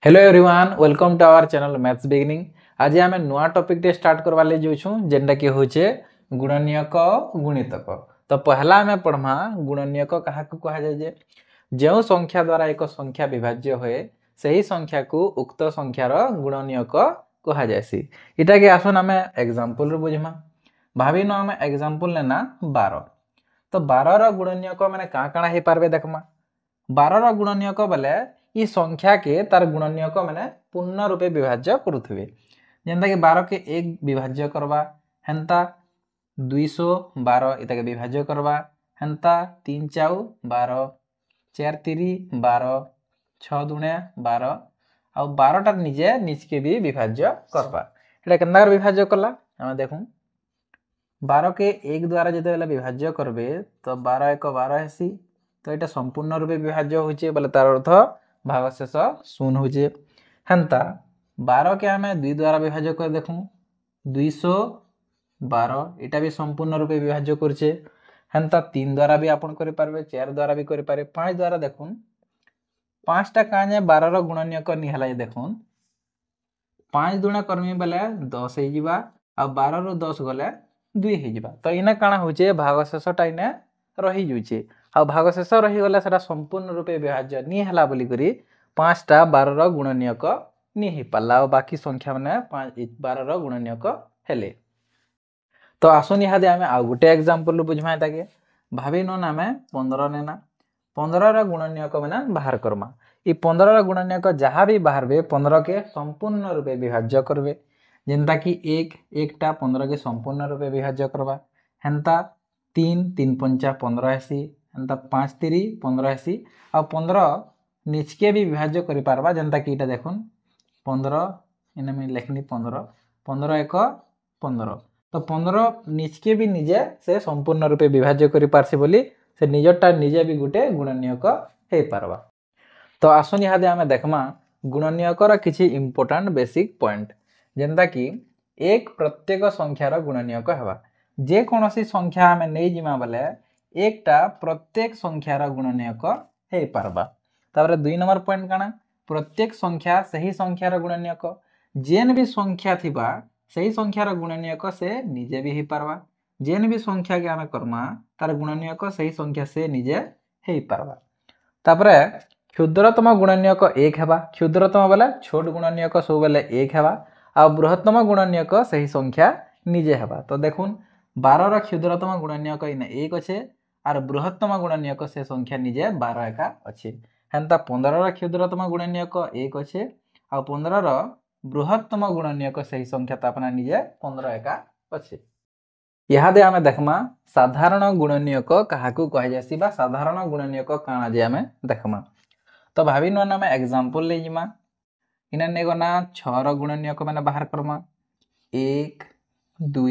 Hello everyone, welcome to our channel maths beginning. आज आम नुआ टॉपिक टे स्टार्ट करवा ले जाऊँ जेनटा कि होचे गुणनीयक गुणितक। तो पहला आम पढ़मा गुणनीयक क्या कहा जाए जो संख्या द्वारा एक संख्या विभाज्य हुए सही संख्या को उक्त संख्यार गुणनीयक कहा जाएसी। इटा के आसन आम एग्जांपल रे बुझमा। भावी न आम एग्जांपल लेना 12। तो 12 गुणनीयक माने काଣା हे पारबे देखमा। 12 गुणनीयक बेले ई संख्या के तार गुणनीयक माने पूर्ण रूपे विभाज्य करुथिबे। जेंता कि 12 के 1 विभाज्य करवा हेंता 212 इताके विभाज्य करवा हेंता 3 चाउ 12 4 3 12 6 दुणे 12 आ 12 टा निजे निज के भी विभाज्य करवा। एटा केनदा विभाज्य करला हम देखू। 12 के 1 द्वारा जते बेला विभाज्य करबे तो 12 1 12 हेसी। तो ये संपूर्ण रूपे विभाज्य होचे बोले तार अर्थ भागशेष 0 होचे। हेंता 12 के आम 2 द्वारा विभाज्य कर देखूँ 212 इटा भी संपूर्ण रूपे विभाज्य करछे। हेंता 3 द्वारा भी आपन करि पारबे 4 द्वारा भी करि पारे 5 द्वारा देखूँ 5 टा काजे 12 रो गुणनीयक निहला देखूँ 5 दुणा करमी बेले 10 हे जिबा आ 12 रो 10 गले 2 हे जिबा। तो इने काना होचे भागशेष टा इने रही जुचे आ भागशेष रही गला सेटा संपूर्ण रूपे विभाज्य नि हला बोली करी 5 टा 12 रो गुणनीयक नि हे पाला आ बाकी संख्या माने 12 रो गुणनीयक हेले। तो आसुन इहादे आमे आ गुटे एग्जांपल बुझमा ताके। भाबी न नामे 15 नेना 15 रो गुणनीयक माने बाहर करमा। ई 15 रो गुणनीयक जहा भी बाहरबे 15 के संपूर्ण रूपे विभाज्य करबे। जेंता कि 1 टा 15 के संपूर्ण रूपे विभाज्य करबा हेंता 3 3 5 15 हेसी हेंता 5 3 15 हेसी आ 15 निज के भी विभाज्य करि पारबा। जेंता कि इटा देखुन 15 इने में लिखनी 15 15 1 15 तो 15 निज के भी निजे से संपूर्ण रूपे विभाज्य करि पारसी बोली से निजटा निजे भी गुटे गुणनीयक हे पारबा। तो आसुन इहादे आमे देखमा गुणनीयकर किछि इंपोर्टेंट बेसिक पॉइंट जेंता कि एक प्रत्येक संख्यार गुणनीयक हेबा। जे कोनोसी संख्या आमे नै जिमा बेले एकटा प्रत्येक संख्यार गुणनीयक हे पारबा। तापर 2 नंबर पॉइंट काना प्रत्येक संख्या सही संख्यार गुणनीयक जेन भी संख्या थिबा सही संख्यार गुणनीयक से निजे भी हे पारबा। जेन भी संख्या के आमे करमा तार गुणनीयक सही संख्या से निजे हे पारबा। तापर क्षुद्रतम गुणनीयक 1 हेबा। क्षुद्रतम बेले छोट गुणनीयक सब बेले 1 हेबा आ बृहत्तम गुणनीयक सही संख्या निजे हेबा। तो देखुन 12 रो क्षुद्रतम गुणनीयक इने 1 अच्छे और बृहत्तम गुणनीयक से संख्या निजे 12 एका अच्छे। हेंता 15 रो क्षुद्रतम गुणनीयक 1 अच्छे और 15 रो बृहत्तम गुणनीयक सही संख्या तो अपना निजे 15 एका अच्छे। इहादे आमे देखमा साधारण गुणनीयक काहाकू कहा जायसी बा साधारण गुणनीयक काना जे आमे देखमा। तो भाबी न आमे एग्जांपल ले जिमा इने ने गना 6 रो गुणनीयक माने बाहर करमा 1 2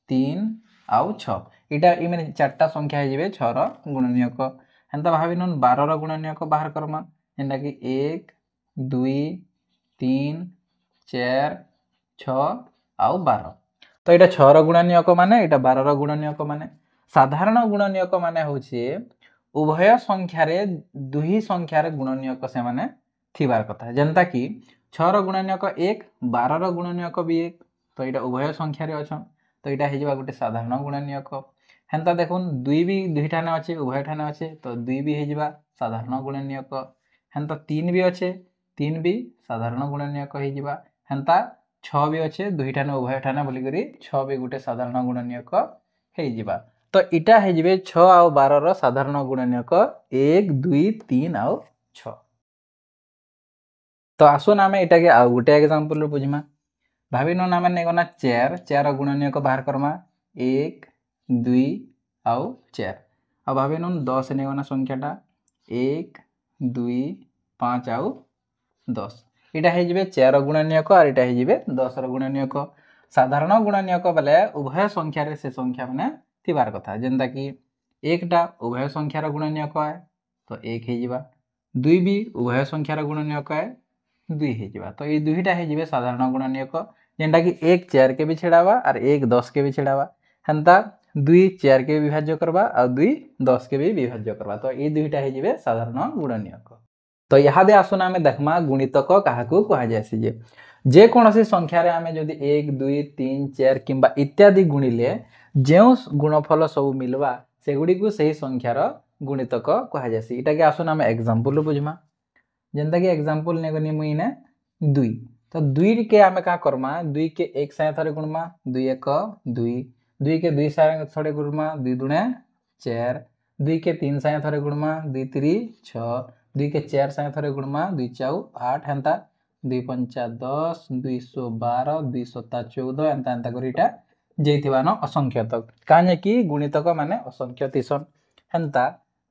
3 आउ 6 इटा इ माने चारटा संख्या हे जिवे 6 रो गुणनीयक। हेंता भाबी न 12 रो गुणनीयक बाहर करमा जेंटा कि 1 2 3 4 6 आउ 12। तो इटा 6 रो गुणनीयक माने इटा 12 रो गुणनीयक माने। साधारण गुणनीयक माने होचे उभय संख्या रे दुही संख्या रे गुणनीयक से माने थिबार कथा। जेंता कि 6 रो गुणनीयक 1 12 रो गुणनीयक भी 1 तो इटा उभय संख्या रे अछन तो इटा हे जिबा गुटे साधारण गुणनीयक। हेंता देखुन 2 भी दुही ठाने अछि उभय ठाने अछि तो 2 भी हे जिबा साधारण गुणनीयक। हेंता 3 भी अछि 3 भी साधारण गुणनीयक हे जिबा। हेंता 6 भी अछि दुही ठाने उभय ठाने बोली करी 6 भी गुटे साधारण गुणनीयक हे जिबा। तो इटा हे जिबे 6 आउ 12 रो साधारण गुणनीयक 1 2 3 आउ 6। तो आसुन आमे इटा के आउ गुटे एग्जांपल रो बुझमा। भाबी न नामे ने गना 4 गुणनीयक बाहर करमा 1 2 आउ 4 आ भाबी न 10 ने गना संख्याटा 1 2 5 आउ 10 इटा हे जिबे 4 गुणनीयक और इटा हे जिबे 10 रो गुणनीयक। साधारण गुणनीयक बेले उभय संख्या रे से संख्या माने थिबार कथा। जेंता कि 1 टा उभय संख्या रो गुणनीयक है तो 1 हे जिबा 2 भी उभय संख्या रो गुणनीयक है 2 हे जिबा। तो ये दुहीटा हे जिबे साधारण गुणनीयक जेंटा कि 1 4 के भी छेड़ावा और 1 10 के भी छेड़ावा। हेंता 2 4 के विभाज्य करबा और 2 10 के भी विभाज्य करबा। तो ये दुहीटा हे जिबे साधारण गुणनीयक। तो इहादे आसुन आमे देखमा गुणितक काहाकू कहा जायसी जे कोनोसी संख्यारे आमे जदि 1 2 3 4 किंबा इत्यादि गुणिले जेउ गुणफल सब मिलवा सेगुडी को सही संख्यार गुणितक कहा जायसी। इटा के आसुन आमे एग्जांपल बुझमा जेंता कि एग्जांपल नेगनी मुई ने 2 तो 2 के आमे का करमा 2 के 1 साय थरे गुणमा 2 1 2 2 के 2 साय थरे गुणमा 2 दुणे 4 2 के 3 साय थरे गुणमा 2 3 6 2 के 4 साय थरे गुणमा 2 4 8 हेंता 2 5 10 212 2 7 14 एंता एंता करिटा जेथिबानो असंख्य तक काने कि गुणितक माने असंख्य तिसन हेंता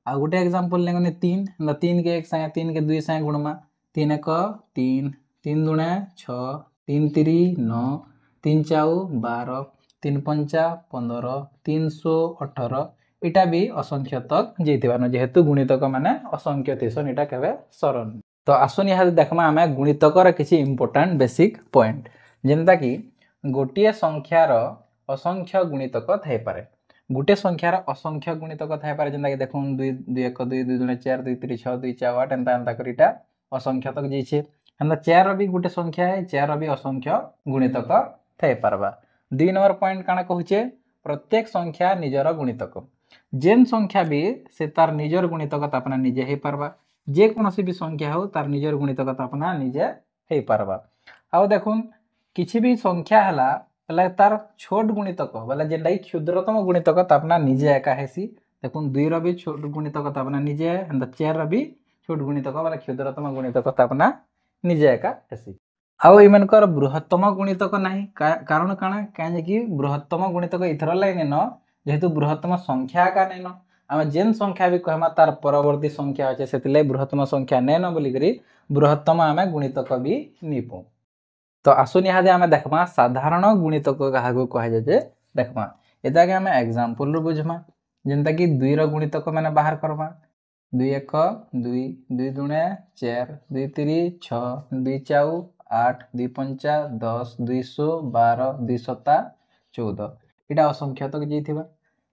आ गोटे एग्जांपल नेगने 3 हेंता 3 के 1 साय 3 के 2 साय गुणमा 3 1 3 3 दुणे 6 3 3 9 3 4 12 3 5 15 318 इटा भी असंख्य तक जेथिबानो जेहेतु गुणितक माने असंख्य थिसन इटा केबे सरन। तो आसुन यहाँ देखमा आमे गुणितकर किछि इंपोर्टेंट बेसिक पॉइंट जेंता कि गोटिए संख्यार असंख्य गुणितक थाई पारे गोटे संख्यार असंख्य गुणितक थाई पारे जेंता कि देखुन 2 2 1 2 2 2 4 2 3 6 2 4 8 एंता एंता करिटा असंख्य तक जेछे हेंता 4 भी गोटे संख्या है 4 भी असंख्य गुणितक थाई पारबा। 2 नंबर पॉइंट काना कहूचे प्रत्येक संख्या निजर गुणितक जेन संख्या भी से तार निजर गुणितक अपना निजे हे पारबा जे कोनोसी भी संख्या हो तार निजर गुणितक अपना निजे हे पारबा। आउ देखुन किछि भी संख्या हला पहले तार छोट गुणितक बोले जेंटा क्षुद्रतम गुणितक अपना निजे एका हेसी देखुन 2 रो भी छोट गुणितक अपना निजे हेंता 4 रो भी छोट गुणितक बोले क्षुद्रतम गुणितक अपना निजे एका हेसी। आउ इमनकर बृहत्तम गुणितक नाही कारण काना काहे कि बृहत्तम गुणितक इथर लाइन न जेहेतु बृहत्तम संख्या का नैन आमे जेन संख्या भी कहमा तार परवर्ती संख्या अछि सेतिले बृहत्तम संख्या नैन बोली करी बृहत्तम आमे गुणितक भी निपु। तो आसुन यहाँ आमे देखमा साधारण गुणितक काहाको कहा जाय देखमा एता के आमे एग्जांपल रो बुझमा जेंता कि 2 रो गुणितक माने बाहर करबा 2 1 2 2 दुणे 4 2 3 6 2 4 8 2 5 10 212 2 7 14 इटा असंख्य तक जेथिबा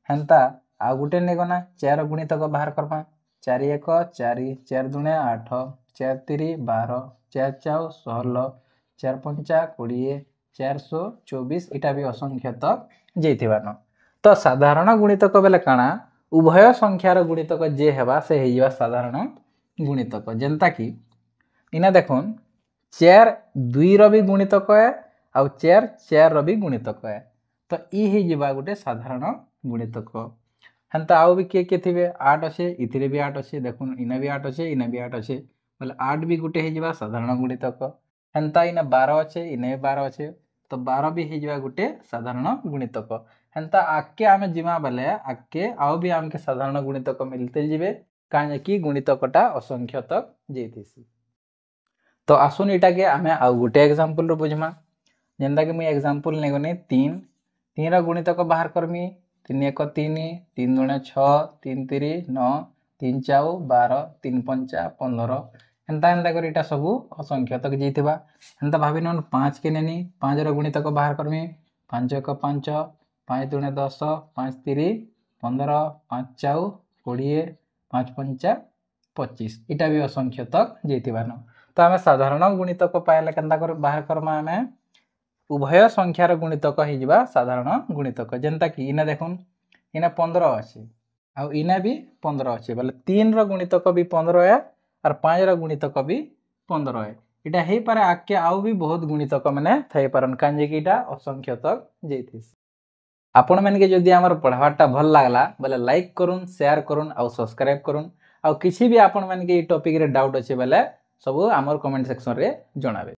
हेंता आ गुटे नेगना 4 गुणितक बाहर करबा 4 1 4 4 दुणे 8 4 3 12 4 4 16 4 5 20 424 इटा भी असंख्य तक जेथिबानो। तो साधारण गुणितक बेले काना उभय संख्यार गुणितक जे हेबा से हेइबा साधारण गुणितक जेंता कि इना देखुन 4 2 रो भी गुणितक है आ 4 4 रो भी गुणितक है तो ई हेइबा गुटे साधारण गुणितक हेंता आउ भी के थिबे 8 अछि इथिरे भी 8 अछि देखुन इना भी 8 अछि इना भी 8 अछि बोले 8 भी गुटे हेइबा साधारण गुणितक हेंता इना 12 अछि इने 12 अछि तो 12 भी हेइबा गुटे साधारण गुणितक हेंता आके आमे जिमा बेले आके आउ भी आमके साधारण गुणितक मिलते जिवे काहे कि गुणितकटा असंख्य तक जेथिसी। तो आसुन इटा के आमे आउ गुटे एग्जांपल रो बुझमा जेंता कि मुई एग्जांपल नेगने 3 3 रो गुणितक बाहर करमी 3 1 3 3 2 6 3 3 9 3 4 12 3 5 15 हेंता हेंता कर इटा सब असंख्य तक जेथिबा हेंता भाबी नन 5 के नेनी 5 रो गुणितक बाहर करमी 5 1 5 5 2 10 5 3 15 5 4 20 5 5 25 इटा भी असंख्य तक जेथिबानो। तो आमे साधारण गुणितक पाइले केंता कर बाहर करमा आमे उभय संख्यार गुणितक हेजिबा साधारण गुणितक जेंता कि इना देखुन इना 15 अछि आ इना भी 15 अछि बोले 3 रो गुणितक भी 15 है और 5 रो गुणितक भी 15 है इटा हे पारे आके आउ भी बहुत गुणितक माने थाई पारन कांजे कि इटा असंख्य तक जेथिस। आपण मन के जदि हमर पढ़ावाटा भल लागला बोले लाइक करूँ शेयर करूँ और सब्सक्राइब करूँ और किसी भी आपण मन के ई टॉपिक रे डाउट अछि बोले सब हमर कमेंट सेक्शन रे जणावे।